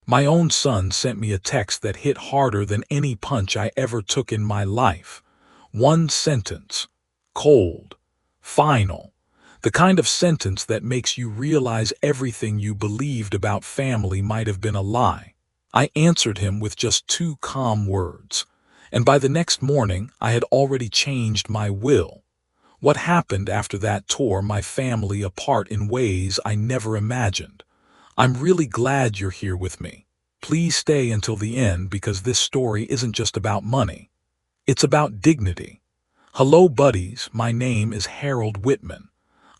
My own son sent me a text that hit harder than any punch I ever took in my life. One sentence. Cold. Final. The kind of sentence that makes you realize everything you believed about family might have been a lie. I answered him with just two calm words. And by the next morning, I had already changed my will. What happened after that tore my family apart in ways I never imagined. I'm really glad you're here with me. Please stay until the end because this story isn't just about money. It's about dignity. Hello, buddies. My name is Harold Whitman.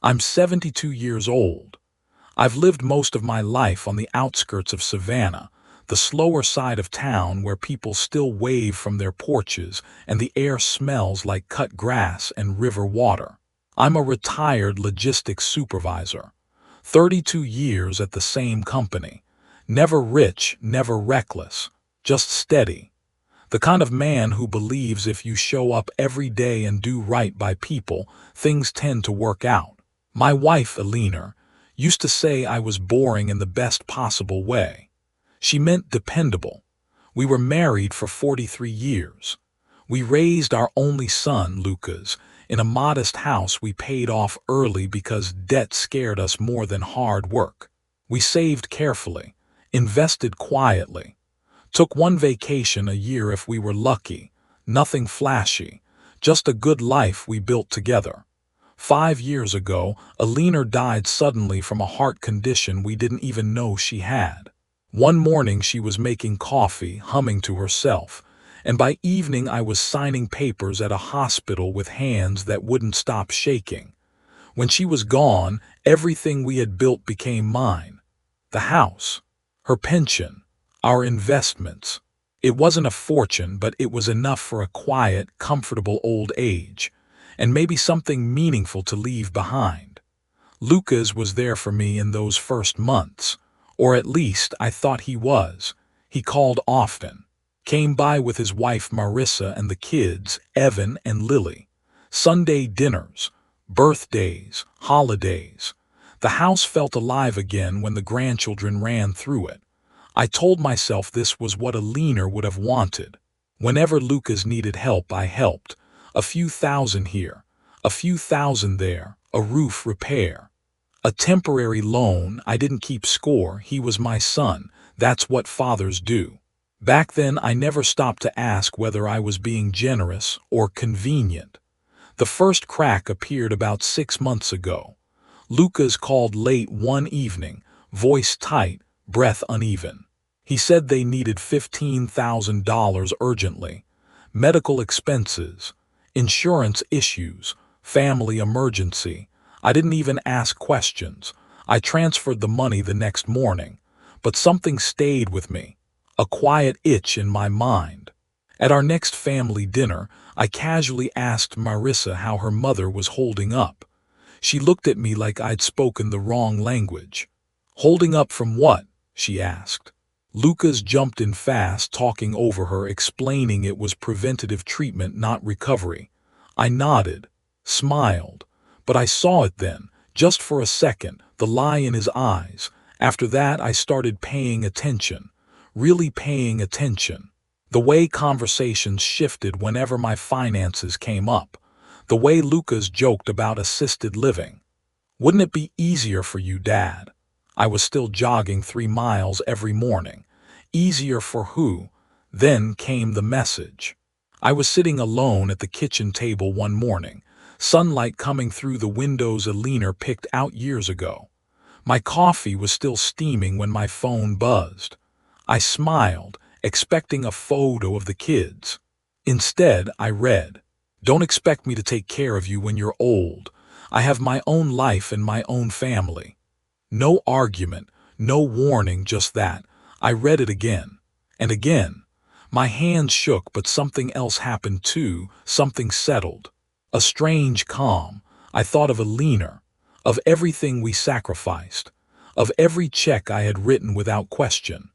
I'm 72 years old. I've lived most of my life on the outskirts of Savannah, the slower side of town where people still wave from their porches and the air smells like cut grass and river water. I'm a retired logistics supervisor. 32 years at the same company. Never rich, never reckless, just steady. The kind of man who believes if you show up every day and do right by people, things tend to work out. My wife, Eleanor, used to say I was boring in the best possible way. She meant dependable. We were married for 43 years. We raised our only son, Lucas, in a modest house we paid off early because debt scared us more than hard work. We saved carefully, invested quietly, took one vacation a year if we were lucky, nothing flashy, just a good life we built together. 5 years ago, Eleanor died suddenly from a heart condition we didn't even know she had. One morning she was making coffee, humming to herself, and by evening I was signing papers at a hospital with hands that wouldn't stop shaking. When she was gone, everything we had built became mine. The house, her pension, our investments. It wasn't a fortune, but it was enough for a quiet, comfortable old age, and maybe something meaningful to leave behind. Lucas was there for me in those first months, or at least I thought he was. He called often. Came by with his wife Marissa and the kids, Evan and Lily. Sunday dinners, birthdays, holidays. The house felt alive again when the grandchildren ran through it. I told myself this was what Eleanor would have wanted. Whenever Lucas needed help, I helped. A few thousand here, a few thousand there, a roof repair. A temporary loan, I didn't keep score, he was my son, that's what fathers do. Back then I never stopped to ask whether I was being generous or convenient. The first crack appeared about 6 months ago. Lucas called late one evening, voice tight, breath uneven. He said they needed $15,000 urgently. Medical expenses, insurance issues, family emergency. I didn't even ask questions. I transferred the money the next morning, but something stayed with me. A quiet itch in my mind. At our next family dinner, I casually asked Marissa how her mother was holding up. She looked at me like I'd spoken the wrong language. Holding up from what? She asked. Lucas jumped in fast, talking over her, explaining it was preventative treatment, not recovery. I nodded, smiled, but I saw it then, just for a second, the lie in his eyes. After that, I started paying attention. Really paying attention. The way conversations shifted whenever my finances came up. The way Lucas joked about assisted living. Wouldn't it be easier for you, Dad? I was still jogging 3 miles every morning. Easier for who? Then came the message. I was sitting alone at the kitchen table one morning, sunlight coming through the windows Eleanor picked out years ago. My coffee was still steaming when my phone buzzed. I smiled, expecting a photo of the kids. Instead, I read, "Don't expect me to take care of you when you're old. I have my own life and my own family." No argument, no warning, just that. I read it again, and again. My hands shook, but something else happened too, something settled. A strange calm. I thought of Eleanor, of everything we sacrificed, of every check I had written without question.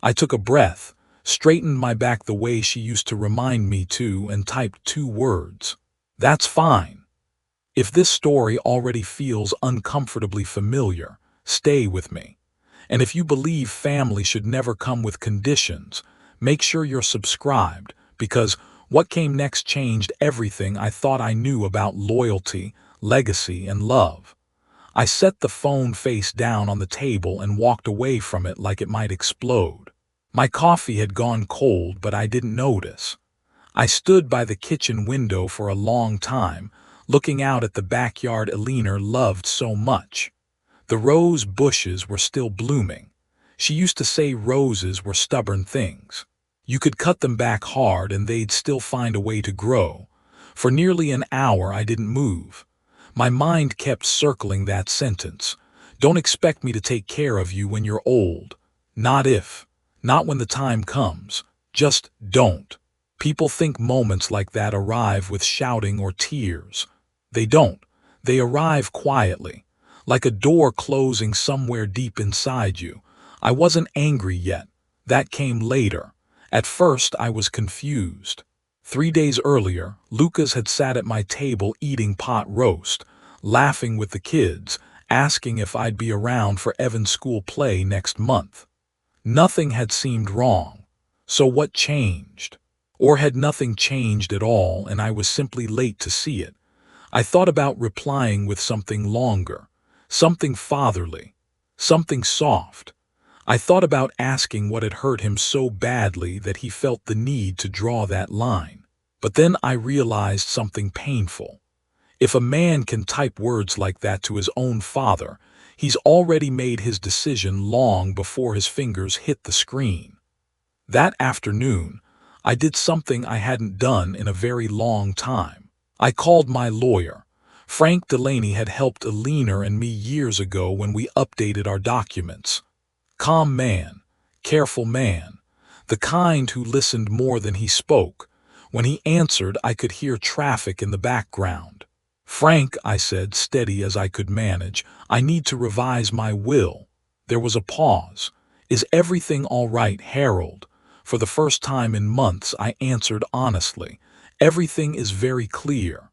I took a breath, straightened my back the way she used to remind me to, and typed 2 words. That's fine. If this story already feels uncomfortably familiar, stay with me. And if you believe family should never come with conditions, make sure you're subscribed, because what came next changed everything I thought I knew about loyalty, legacy, and love. I set the phone face down on the table and walked away from it like it might explode. My coffee had gone cold, but I didn't notice. I stood by the kitchen window for a long time, looking out at the backyard Eleanor loved so much. The rose bushes were still blooming. She used to say roses were stubborn things. You could cut them back hard and they'd still find a way to grow. For nearly an hour I didn't move. My mind kept circling that sentence. Don't expect me to take care of you when you're old. Not when the time comes. Just don't. People think moments like that arrive with shouting or tears. They don't. They arrive quietly, like a door closing somewhere deep inside you. I wasn't angry yet. That came later. At first, I was confused. 3 days earlier, Lucas had sat at my table eating pot roast, laughing with the kids, asking if I'd be around for Evan's school play next month. Nothing had seemed wrong. So what changed? Or had nothing changed at all and I was simply late to see it? I thought about replying with something longer, something fatherly, something soft. I thought about asking what had hurt him so badly that he felt the need to draw that line. But then I realized something painful. If a man can type words like that to his own father, he's already made his decision long before his fingers hit the screen. That afternoon, I did something I hadn't done in a very long time. I called my lawyer. Frank Delaney had helped Eleanor and me years ago when we updated our documents. Calm man, careful man, the kind who listened more than he spoke. When he answered, I could hear traffic in the background. "Frank," I said, steady as I could manage, "I need to revise my will." There was a pause. "Is everything all right, Harold?" For the first time in months, I answered honestly. "Everything is very clear."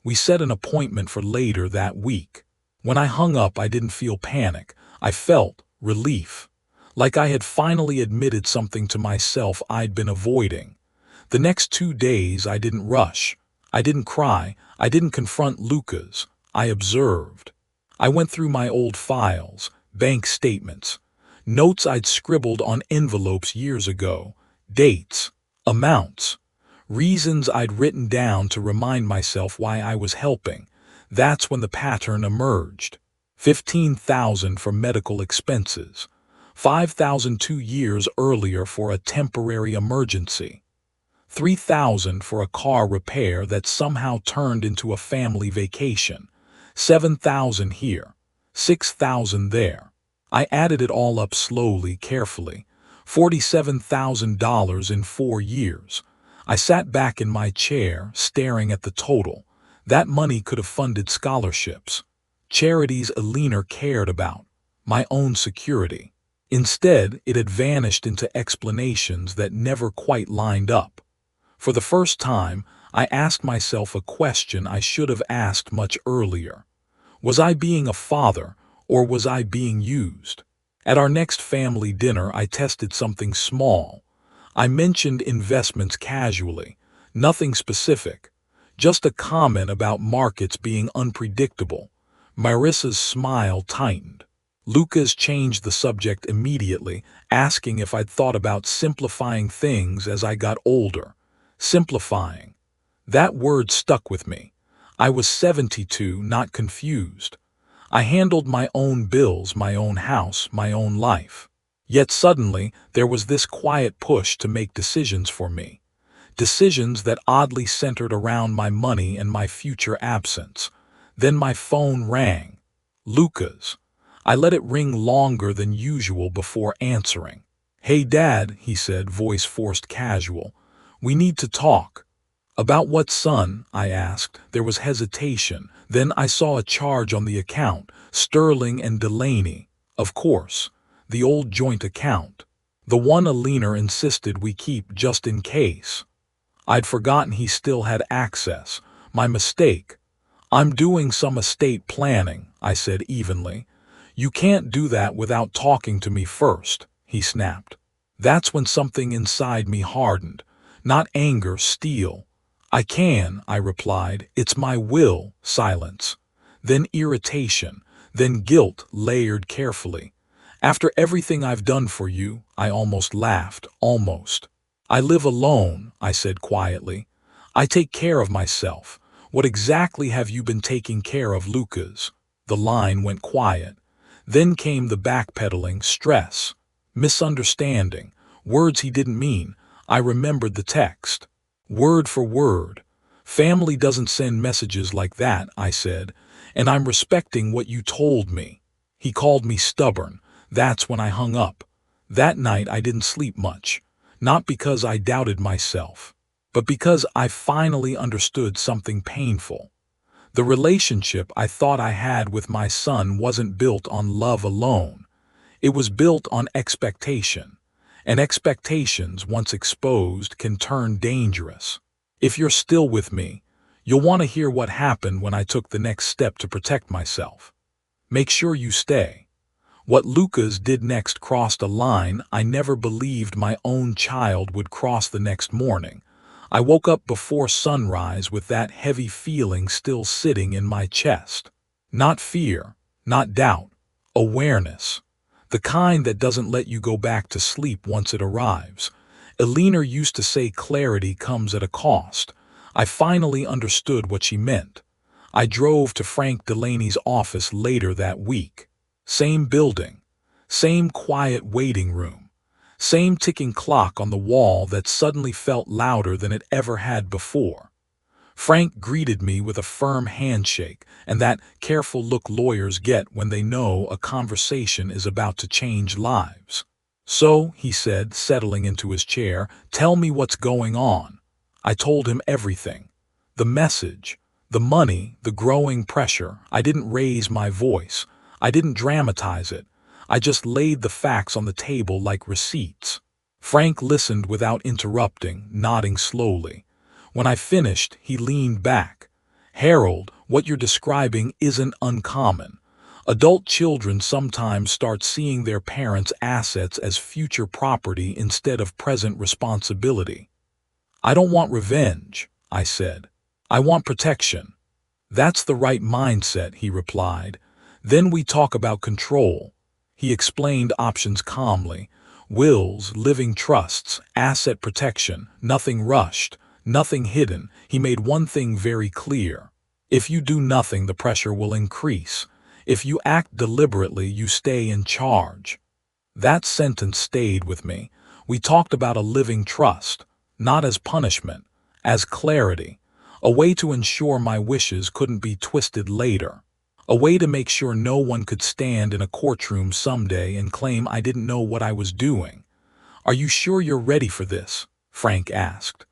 We set an appointment for later that week. When I hung up, I didn't feel panic. I felt relief. Like I had finally admitted something to myself I'd been avoiding. The next 2 days, I didn't rush. I didn't cry. I didn't confront Lucas. I observed. I went through my old files, bank statements, notes I'd scribbled on envelopes years ago, dates, amounts, reasons I'd written down to remind myself why I was helping. That's when the pattern emerged. 15,000 for medical expenses. 5,000 2 years earlier for a temporary emergency. 3,000 for a car repair that somehow turned into a family vacation. 7,000 here. 6,000 there. I added it all up slowly, carefully. $47,000 in 4 years. I sat back in my chair, staring at the total. That money could have funded scholarships, charities Eleanor cared about, my own security. Instead, it had vanished into explanations that never quite lined up. For the first time, I asked myself a question I should have asked much earlier. Was I being a father, or was I being used? At our next family dinner, I tested something small. I mentioned investments casually, nothing specific, just a comment about markets being unpredictable. Marissa's smile tightened. Lucas changed the subject immediately, asking if I'd thought about simplifying things as I got older. Simplifying. That word stuck with me. I was 72, not confused. I handled my own bills, my own house, my own life. Yet suddenly, there was this quiet push to make decisions for me. Decisions that oddly centered around my money and my future absence. Then my phone rang. Lucas. I let it ring longer than usual before answering. "Hey, Dad," he said, voice forced casual. "We need to talk." "About what, son?" I asked. There was hesitation. Then I saw a charge on the account. Sterling and Delaney. Of course. The old joint account. The one Eleanor insisted we keep just in case. I'd forgotten he still had access. My mistake. "I'm doing some estate planning," I said evenly. "You can't do that without talking to me first," he snapped. That's when something inside me hardened. Not anger, steel. "I can," I replied. "It's my will." Silence. Then irritation. Then guilt layered carefully. "After everything I've done for you," I almost laughed. Almost. "I live alone," I said quietly. "I take care of myself. What exactly have you been taking care of, Lucas?" The line went quiet. Then came the backpedaling, stress, misunderstanding, words he didn't mean. I remembered the text. Word for word. "Family doesn't send messages like that," I said, "and I'm respecting what you told me." He called me stubborn. That's when I hung up. That night I didn't sleep much. Not because I doubted myself, but because I finally understood something painful. The relationship I thought I had with my son wasn't built on love alone. It was built on expectation. And expectations, once exposed, can turn dangerous. If you're still with me, you'll want to hear what happened when I took the next step to protect myself. Make sure you stay. What Lucas did next crossed a line I never believed my own child would cross. The next morning, I woke up before sunrise with that heavy feeling still sitting in my chest. Not fear, not doubt, awareness. The kind that doesn't let you go back to sleep once it arrives. Eleanor used to say clarity comes at a cost. I finally understood what she meant. I drove to Frank Delaney's office later that week. Same building, same quiet waiting room, same ticking clock on the wall that suddenly felt louder than it ever had before. Frank greeted me with a firm handshake and that careful look lawyers get when they know a conversation is about to change lives. "So," he said, settling into his chair, "tell me what's going on." I told him everything. The message, the money, the growing pressure. I didn't raise my voice. I didn't dramatize it. I just laid the facts on the table like receipts. Frank listened without interrupting, nodding slowly. When I finished, he leaned back. "Harold, what you're describing isn't uncommon. Adult children sometimes start seeing their parents' assets as future property instead of present responsibility." "I don't want revenge," I said. "I want protection." "That's the right mindset," he replied. "Then we talk about control." He explained options calmly. Wills, living trusts, asset protection, nothing rushed. Nothing hidden. He made one thing very clear. If you do nothing, the pressure will increase. If you act deliberately, you stay in charge. That sentence stayed with me. We talked about a living trust, not as punishment, as clarity, a way to ensure my wishes couldn't be twisted later, a way to make sure no one could stand in a courtroom someday and claim I didn't know what I was doing. "Are you sure you're ready for this?" Frank asked.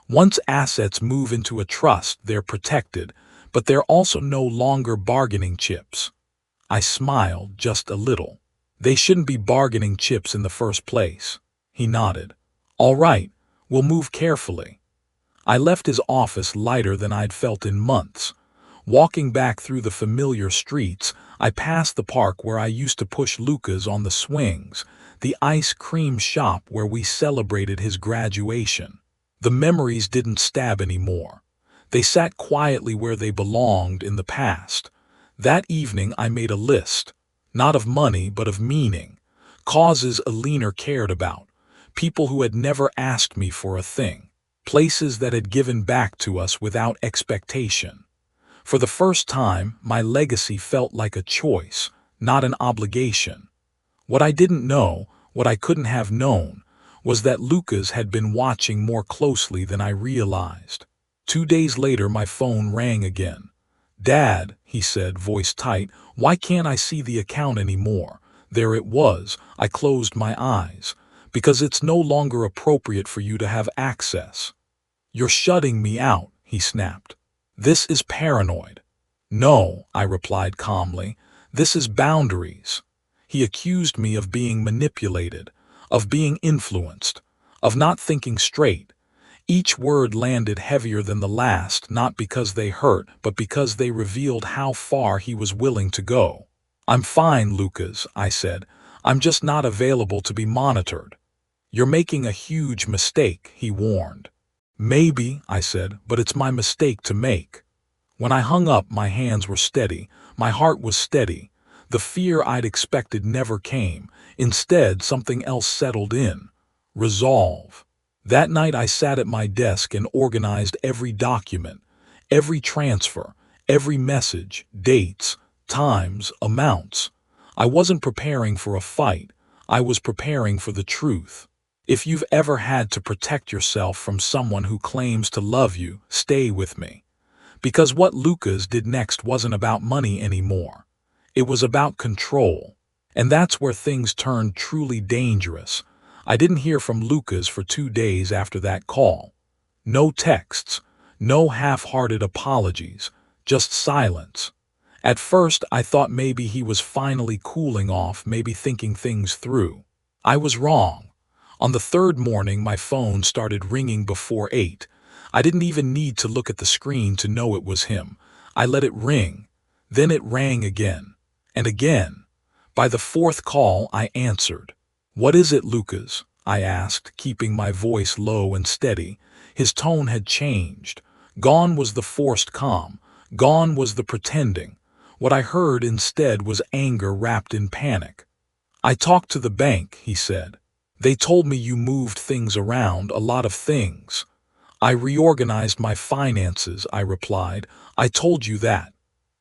"Once assets move into a trust, they're protected, but they're also no longer bargaining chips." I smiled just a little. "They shouldn't be bargaining chips in the first place." He nodded. "All right, we'll move carefully." I left his office lighter than I'd felt in months. Walking back through the familiar streets, I passed the park where I used to push Lucas on the swings, the ice cream shop where we celebrated his graduation. The memories didn't stab anymore. They sat quietly where they belonged in the past. That evening I made a list, not of money but of meaning, causes Eleanor cared about, people who had never asked me for a thing, places that had given back to us without expectation. For the first time, my legacy felt like a choice, not an obligation. What I didn't know, what I couldn't have known, was that Lucas had been watching more closely than I realized. 2 days later, my phone rang again. "Dad," he said, voice tight, "why can't I see the account anymore?" There it was. I closed my eyes. "Because it's no longer appropriate for you to have access." "You're shutting me out," he snapped. "This is paranoid." "No," I replied calmly. "This is boundaries." He accused me of being manipulated, of being influenced, of not thinking straight. Each word landed heavier than the last, not because they hurt, but because they revealed how far he was willing to go. I'm fine, Lucas, I said. I'm just not available to be monitored. You're making a huge mistake, he warned. Maybe, I said, but it's my mistake to make. When I hung up, my hands were steady, my heart was steady. The fear I'd expected never came. Instead, something else settled in. Resolve. That night I sat at my desk and organized every document, every transfer, every message, dates, times, amounts. I wasn't preparing for a fight. I was preparing for the truth. If you've ever had to protect yourself from someone who claims to love you, stay with me. Because what Lucas did next wasn't about money anymore. It was about control. And that's where things turned truly dangerous. I didn't hear from Lucas for 2 days after that call. No texts, no half-hearted apologies, just silence. At first, I thought maybe he was finally cooling off, maybe thinking things through. I was wrong. On the third morning, my phone started ringing before 8. I didn't even need to look at the screen to know it was him. I let it ring. Then it rang again. And again. By the fourth call, I answered. "What is it, Lucas?" I asked, keeping my voice low and steady. His tone had changed. Gone was the forced calm. Gone was the pretending. What I heard instead was anger wrapped in panic. "I talked to the bank," he said. "They told me you moved things around, a lot of things." "I reorganized my finances," I replied. "I told you that."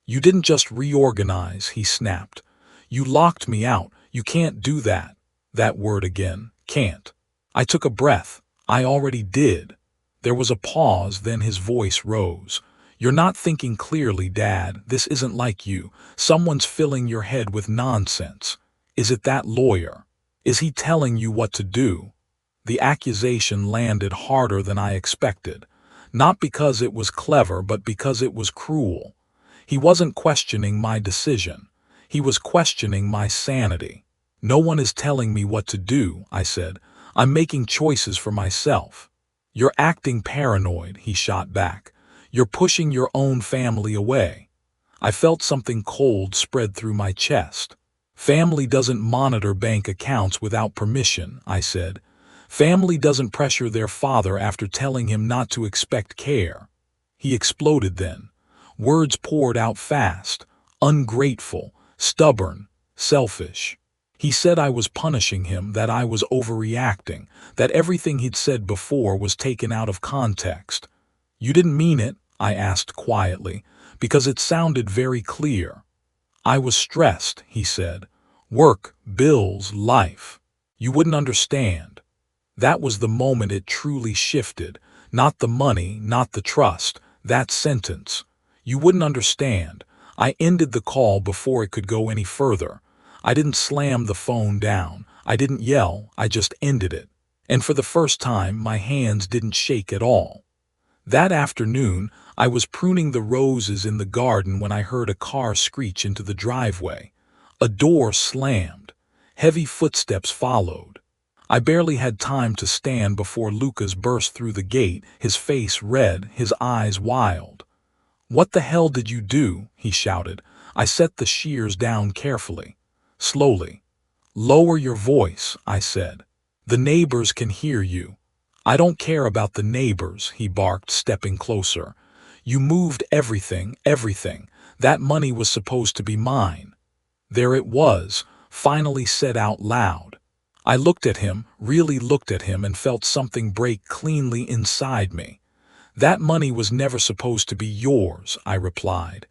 "You didn't just reorganize," he snapped. "You locked me out. You can't do that." That word again, can't. I took a breath. I already did. There was a pause, then his voice rose. "You're not thinking clearly, Dad. This isn't like you. Someone's filling your head with nonsense. Is it that lawyer? Is he telling you what to do?" The accusation landed harder than I expected. Not because it was clever, but because it was cruel. He wasn't questioning my decision. He was questioning my sanity. "No one is telling me what to do," I said. "I'm making choices for myself." "You're acting paranoid," he shot back. "You're pushing your own family away." I felt something cold spread through my chest. "Family doesn't monitor bank accounts without permission," I said. "Family doesn't pressure their father after telling him not to expect care." He exploded then. Words poured out fast. Ungrateful, stubborn, selfish. He said I was punishing him, that I was overreacting, that everything he'd said before was taken out of context. "You didn't mean it?" I asked quietly, because it sounded very clear. "I was stressed," he said. "Work, bills, life. You wouldn't understand." That was the moment it truly shifted. Not the money, not the trust. That sentence. "You wouldn't understand." I ended the call before it could go any further. I didn't slam the phone down. I didn't yell. I just ended it. And for the first time, my hands didn't shake at all. That afternoon, I was pruning the roses in the garden when I heard a car screech into the driveway. A door slammed. Heavy footsteps followed. I barely had time to stand before Lucas burst through the gate, his face red, his eyes wild. "What the hell did you do?" he shouted. I set the shears down carefully. Slowly. "Lower your voice," I said. "The neighbors can hear you." "I don't care about the neighbors," he barked, stepping closer. "You moved everything, everything. That money was supposed to be mine." There it was, finally said out loud. I looked at him, really looked at him, and felt something break cleanly inside me. "That money was never supposed to be yours," I replied.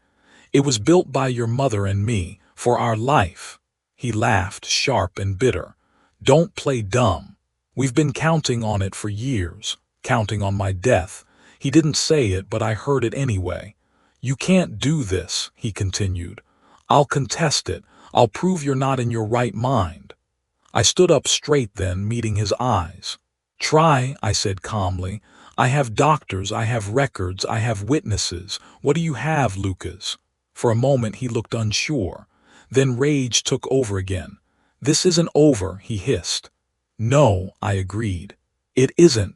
"It was built by your mother and me, for our life." He laughed, sharp and bitter. "Don't play dumb. We've been counting on it for years, counting on my death." He didn't say it, but I heard it anyway. "You can't do this," he continued. "I'll contest it. I'll prove you're not in your right mind." I stood up straight then, meeting his eyes. "Try," I said calmly. "I have doctors, I have records, I have witnesses. What do you have, Lucas?" For a moment he looked unsure. Then rage took over again. "This isn't over," he hissed. "No," I agreed. "It isn't."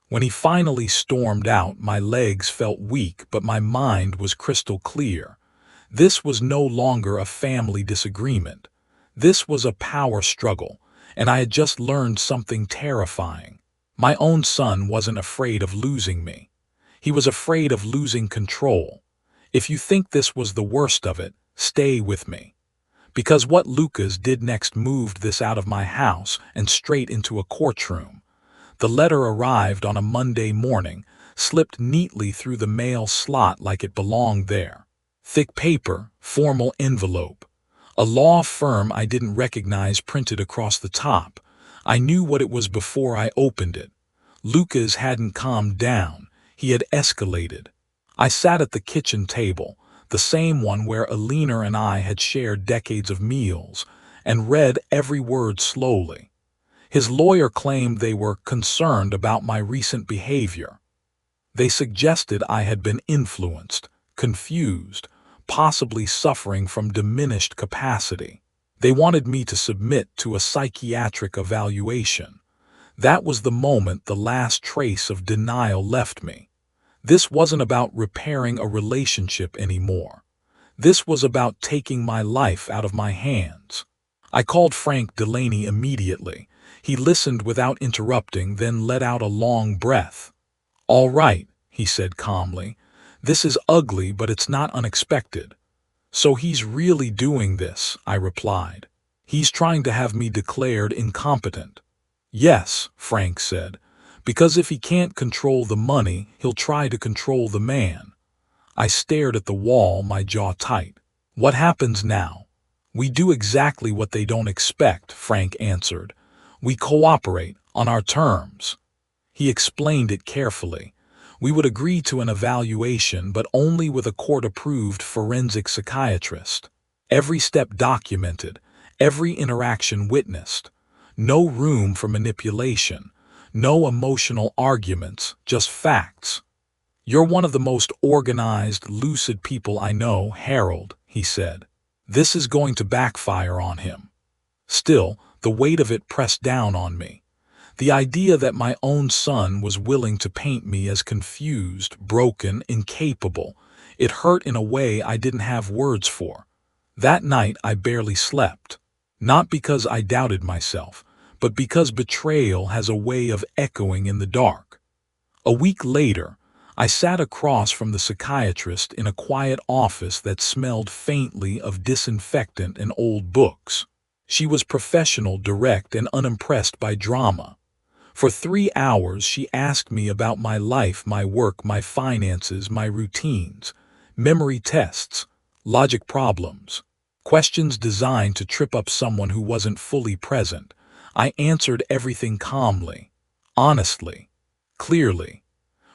When he finally stormed out, my legs felt weak, but my mind was crystal clear. This was no longer a family disagreement. This was a power struggle, and I had just learned something terrifying. My own son wasn't afraid of losing me. He was afraid of losing control. If you think this was the worst of it, stay with me. Because what Lucas did next moved this out of my house and straight into a courtroom. The letter arrived on a Monday morning, slipped neatly through the mail slot like it belonged there. Thick paper, formal envelope. A law firm I didn't recognize printed across the top. I knew what it was before I opened it. Lucas hadn't calmed down. He had escalated. I sat at the kitchen table, the same one where Alina and I had shared decades of meals, and read every word slowly. His lawyer claimed they were concerned about my recent behavior. They suggested I had been influenced, confused, possibly suffering from diminished capacity. They wanted me to submit to a psychiatric evaluation. That was the moment the last trace of denial left me. This wasn't about repairing a relationship anymore. This was about taking my life out of my hands. I called Frank Delaney immediately. He listened without interrupting, then let out a long breath. "All right," he said calmly. "This is ugly, but it's not unexpected." "So he's really doing this," I replied. "He's trying to have me declared incompetent." "Yes," Frank said, "because if he can't control the money, he'll try to control the man." I stared at the wall, my jaw tight. "What happens now?" "We do exactly what they don't expect," Frank answered. "We cooperate on our terms." He explained it carefully. We would agree to an evaluation, but only with a court-approved forensic psychiatrist. Every step documented, every interaction witnessed. No room for manipulation, no emotional arguments, just facts. "You're one of the most organized, lucid people I know, Harold," he said. "This is going to backfire on him." Still, the weight of it pressed down on me. The idea that my own son was willing to paint me as confused, broken, incapable, it hurt in a way I didn't have words for. That night I barely slept. Not because I doubted myself, but because betrayal has a way of echoing in the dark. A week later, I sat across from the psychiatrist in a quiet office that smelled faintly of disinfectant and old books. She was professional, direct, and unimpressed by drama. For 3 hours she asked me about my life, my work, my finances, my routines, memory tests, logic problems, questions designed to trip up someone who wasn't fully present. I answered everything calmly, honestly, clearly.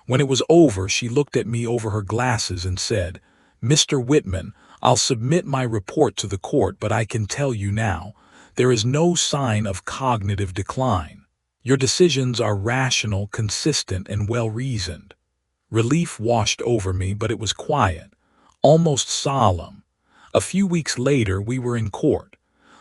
When it was over, she looked at me over her glasses and said, "Mr. Whitman, I'll submit my report to the court, but I can tell you now, there is no sign of cognitive decline. Your decisions are rational, consistent, and well-reasoned." Relief washed over me, but it was quiet, almost solemn. A few weeks later, we were in court.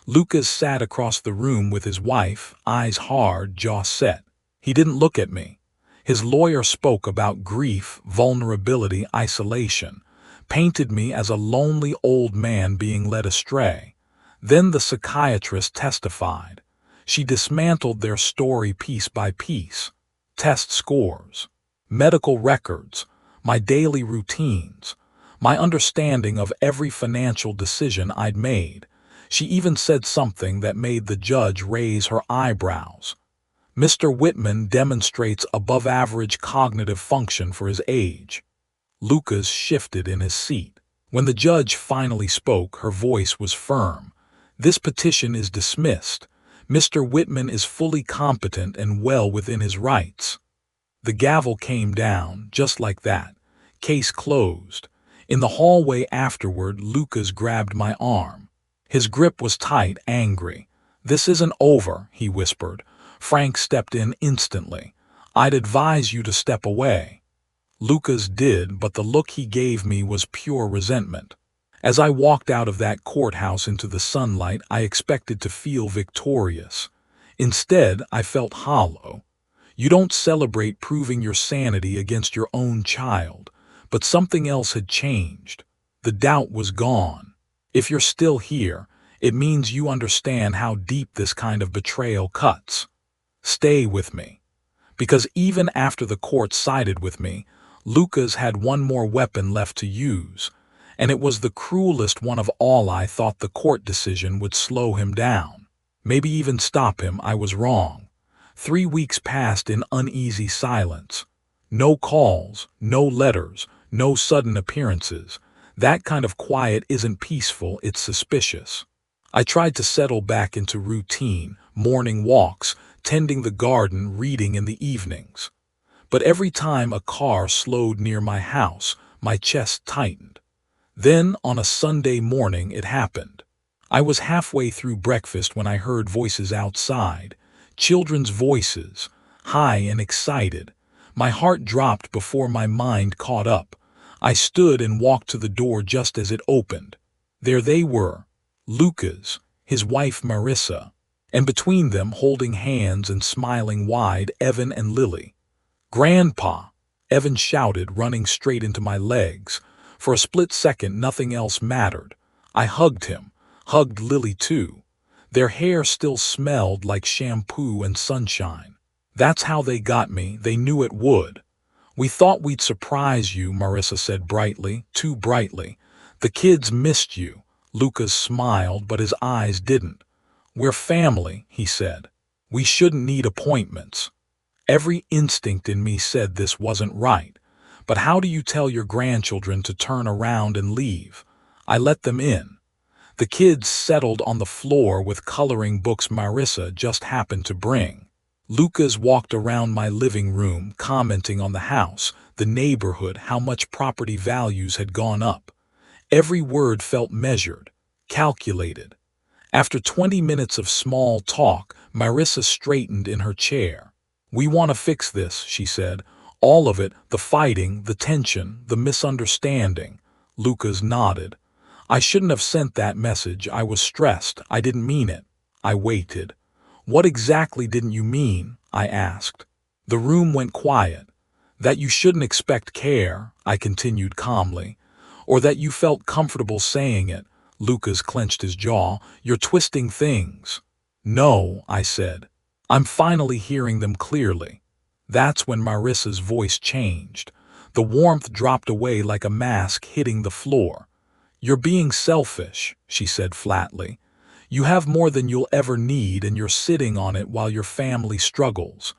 Lucas sat across the room with his wife, eyes hard, jaw set. He didn't look at me. His lawyer spoke about grief, vulnerability, isolation, painted me as a lonely old man being led astray. Then the psychiatrist testified. She dismantled their story piece by piece. Test scores, medical records, my daily routines, my understanding of every financial decision I'd made. She even said something that made the judge raise her eyebrows. "Mr. Whitman demonstrates above-average cognitive function for his age." Lucas shifted in his seat. When the judge finally spoke, her voice was firm. "This petition is dismissed. Mr. Whitman is fully competent and well within his rights." The gavel came down, just like that. Case closed. In the hallway afterward, Lucas grabbed my arm. His grip was tight, angry. "This isn't over," he whispered. Frank stepped in instantly. "I'd advise you to step away." Lucas did, but the look he gave me was pure resentment. As I walked out of that courthouse into the sunlight, I expected to feel victorious. Instead, I felt hollow. You don't celebrate proving your sanity against your own child, but something else had changed. The doubt was gone. If you're still here, it means you understand how deep this kind of betrayal cuts. Stay with me. Because even after the court sided with me, Lucas had one more weapon left to use, and it was the cruelest one of all. I thought the court decision would slow him down. Maybe even stop him. I was wrong. 3 weeks passed in uneasy silence. No calls, no letters, no sudden appearances. That kind of quiet isn't peaceful, it's suspicious. I tried to settle back into routine, morning walks, tending the garden, reading in the evenings. But every time a car slowed near my house, my chest tightened. Then, on a Sunday morning, it happened. I was halfway through breakfast when I heard voices outside, children's voices, high and excited. My heart dropped before my mind caught up. I stood and walked to the door just as it opened. There they were, Lucas, his wife Marissa, and between them, holding hands and smiling wide, Evan and Lily. "Grandpa!" Evan shouted, running straight into my legs. For a split second, nothing else mattered. I hugged him, hugged Lily too. Their hair still smelled like shampoo and sunshine. "That's how they got me, they knew it would." "We thought we'd surprise you," Marissa said brightly, too brightly. "The kids missed you." Lucas smiled, but his eyes didn't. "We're family," he said. "We shouldn't need appointments." Every instinct in me said this wasn't right. But how do you tell your grandchildren to turn around and leave? I let them in. The kids settled on the floor with coloring books Marissa just happened to bring. Lucas walked around my living room, commenting on the house, the neighborhood, how much property values had gone up. Every word felt measured, calculated. After 20 minutes of small talk, Marissa straightened in her chair. "We want to fix this," she said. "All of it, the fighting, the tension, the misunderstanding." Lucas nodded. "I shouldn't have sent that message. I was stressed. I didn't mean it." I waited. "What exactly didn't you mean?" I asked. The room went quiet. "That you shouldn't expect care," I continued calmly. "Or that you felt comfortable saying it." Lucas clenched his jaw. "You're twisting things." "No," I said. "I'm finally hearing them clearly." That's when Marissa's voice changed. The warmth dropped away like a mask hitting the floor. "You're being selfish," she said flatly. "You have more than you'll ever need, and you're sitting on it while your family struggles."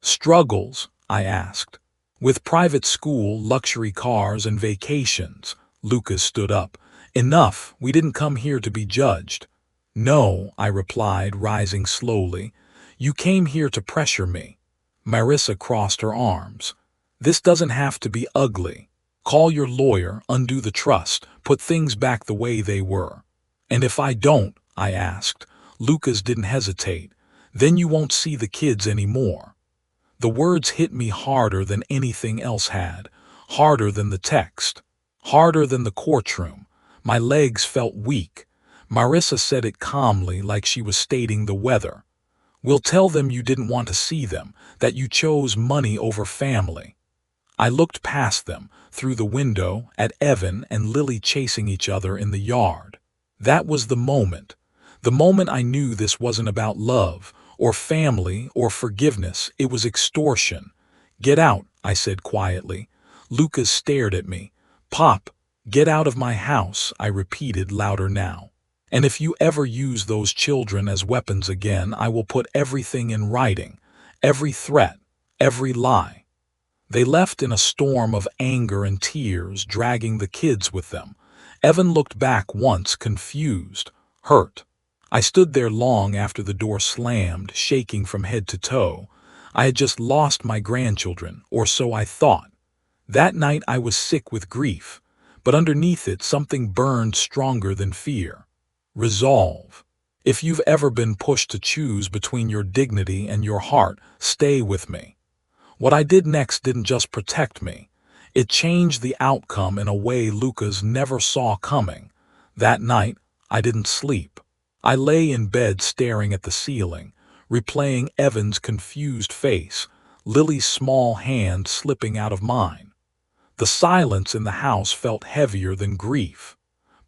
"Struggles?" I asked. "With private school, luxury cars, and vacations." Lucas stood up. "Enough, we didn't come here to be judged." "No," I replied, rising slowly. "You came here to pressure me." Marissa crossed her arms. "This doesn't have to be ugly. Call your lawyer, undo the trust, put things back the way they were." "And if I don't?" I asked. Lucas didn't hesitate. "Then you won't see the kids anymore." The words hit me harder than anything else had, harder than the text, harder than the courtroom. My legs felt weak. Marissa said it calmly, like she was stating the weather. "We'll tell them you didn't want to see them, that you chose money over family." I looked past them, through the window, at Evan and Lily chasing each other in the yard. That was the moment. The moment I knew this wasn't about love, or family, or forgiveness. It was extortion. "Get out," I said quietly. Lucas stared at me. "Pop, get out of my house," I repeated louder now. "And if you ever use those children as weapons again, I will put everything in writing, every threat, every lie." They left in a storm of anger and tears, dragging the kids with them. Evan looked back once, confused, hurt. I stood there long after the door slammed, shaking from head to toe. I had just lost my grandchildren, or so I thought. That night I was sick with grief, but underneath it something burned stronger than fear. Resolve. If you've ever been pushed to choose between your dignity and your heart, stay with me. What I did next didn't just protect me. It changed the outcome in a way Lucas never saw coming. That night, I didn't sleep. I lay in bed staring at the ceiling, replaying Evan's confused face, Lily's small hand slipping out of mine. The silence in the house felt heavier than grief.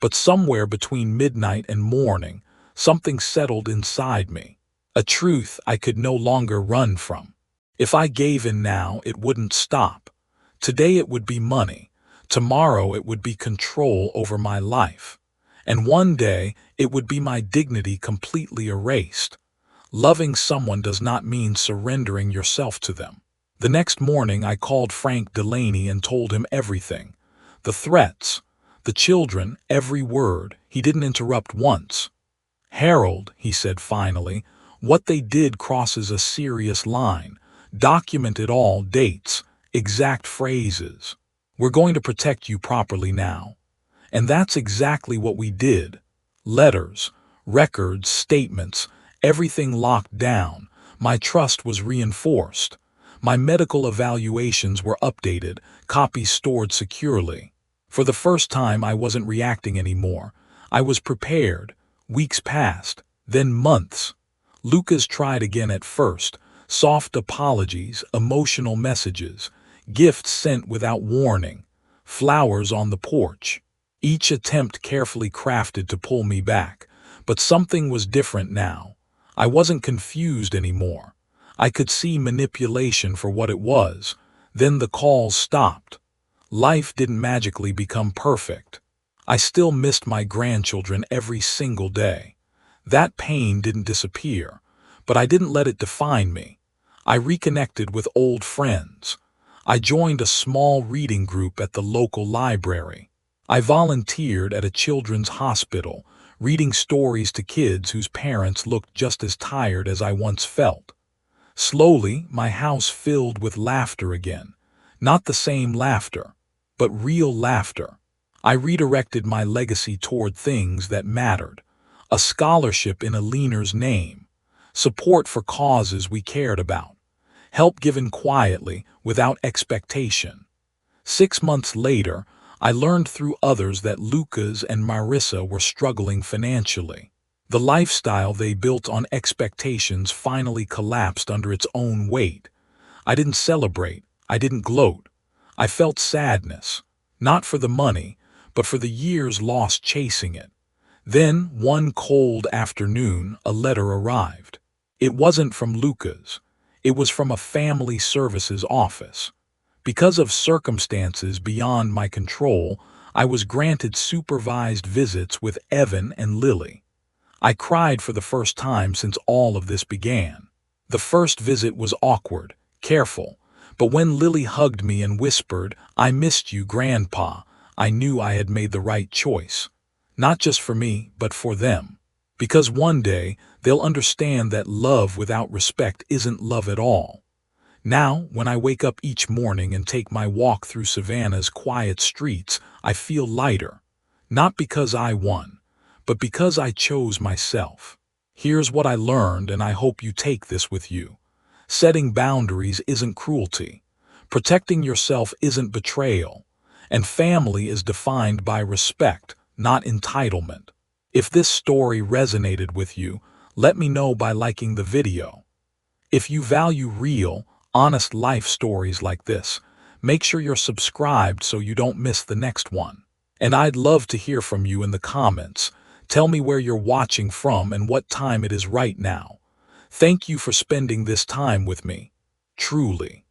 But somewhere between midnight and morning, something settled inside me. A truth I could no longer run from. If I gave in now, it wouldn't stop. Today it would be money. Tomorrow it would be control over my life. And one day it would be my dignity completely erased. Loving someone does not mean surrendering yourself to them. The next morning I called Frank Delaney and told him everything. The threats, the children, every word. He didn't interrupt once. "Harold," he said finally, "what they did crosses a serious line. Document it all, dates, exact phrases. We're going to protect you properly now." And that's exactly what we did. Letters, records, statements, everything locked down. My trust was reinforced. My medical evaluations were updated, copies stored securely. For the first time, I wasn't reacting anymore. I was prepared. Weeks passed, then months. Lucas tried again at first. Soft apologies, emotional messages, gifts sent without warning, flowers on the porch. Each attempt carefully crafted to pull me back. But something was different now. I wasn't confused anymore. I could see manipulation for what it was. Then the calls stopped. Life didn't magically become perfect. I still missed my grandchildren every single day. That pain didn't disappear, but I didn't let it define me. I reconnected with old friends. I joined a small reading group at the local library. I volunteered at a children's hospital, reading stories to kids whose parents looked just as tired as I once felt. Slowly, my house filled with laughter again. Not the same laughter, but real laughter. I redirected my legacy toward things that mattered. A scholarship in Aliner's name. Support for causes we cared about. Help given quietly, without expectation. 6 months later, I learned through others that Lucas and Marissa were struggling financially. The lifestyle they built on expectations finally collapsed under its own weight. I didn't celebrate. I didn't gloat. I felt sadness, not for the money, but for the years lost chasing it. Then, one cold afternoon, a letter arrived. It wasn't from Lucas. It was from a family services office. Because of circumstances beyond my control, I was granted supervised visits with Evan and Lily. I cried for the first time since all of this began. The first visit was awkward, careful, but when Lily hugged me and whispered, "I missed you, Grandpa," I knew I had made the right choice. Not just for me, but for them. Because one day, they'll understand that love without respect isn't love at all. Now, when I wake up each morning and take my walk through Savannah's quiet streets, I feel lighter. Not because I won, but because I chose myself. Here's what I learned, and I hope you take this with you. Setting boundaries isn't cruelty. Protecting yourself isn't betrayal. And family is defined by respect, not entitlement. If this story resonated with you, let me know by liking the video. If you value real, honest life stories like this, make sure you're subscribed so you don't miss the next one. And I'd love to hear from you in the comments. Tell me where you're watching from and what time it is right now. Thank you for spending this time with me. Truly.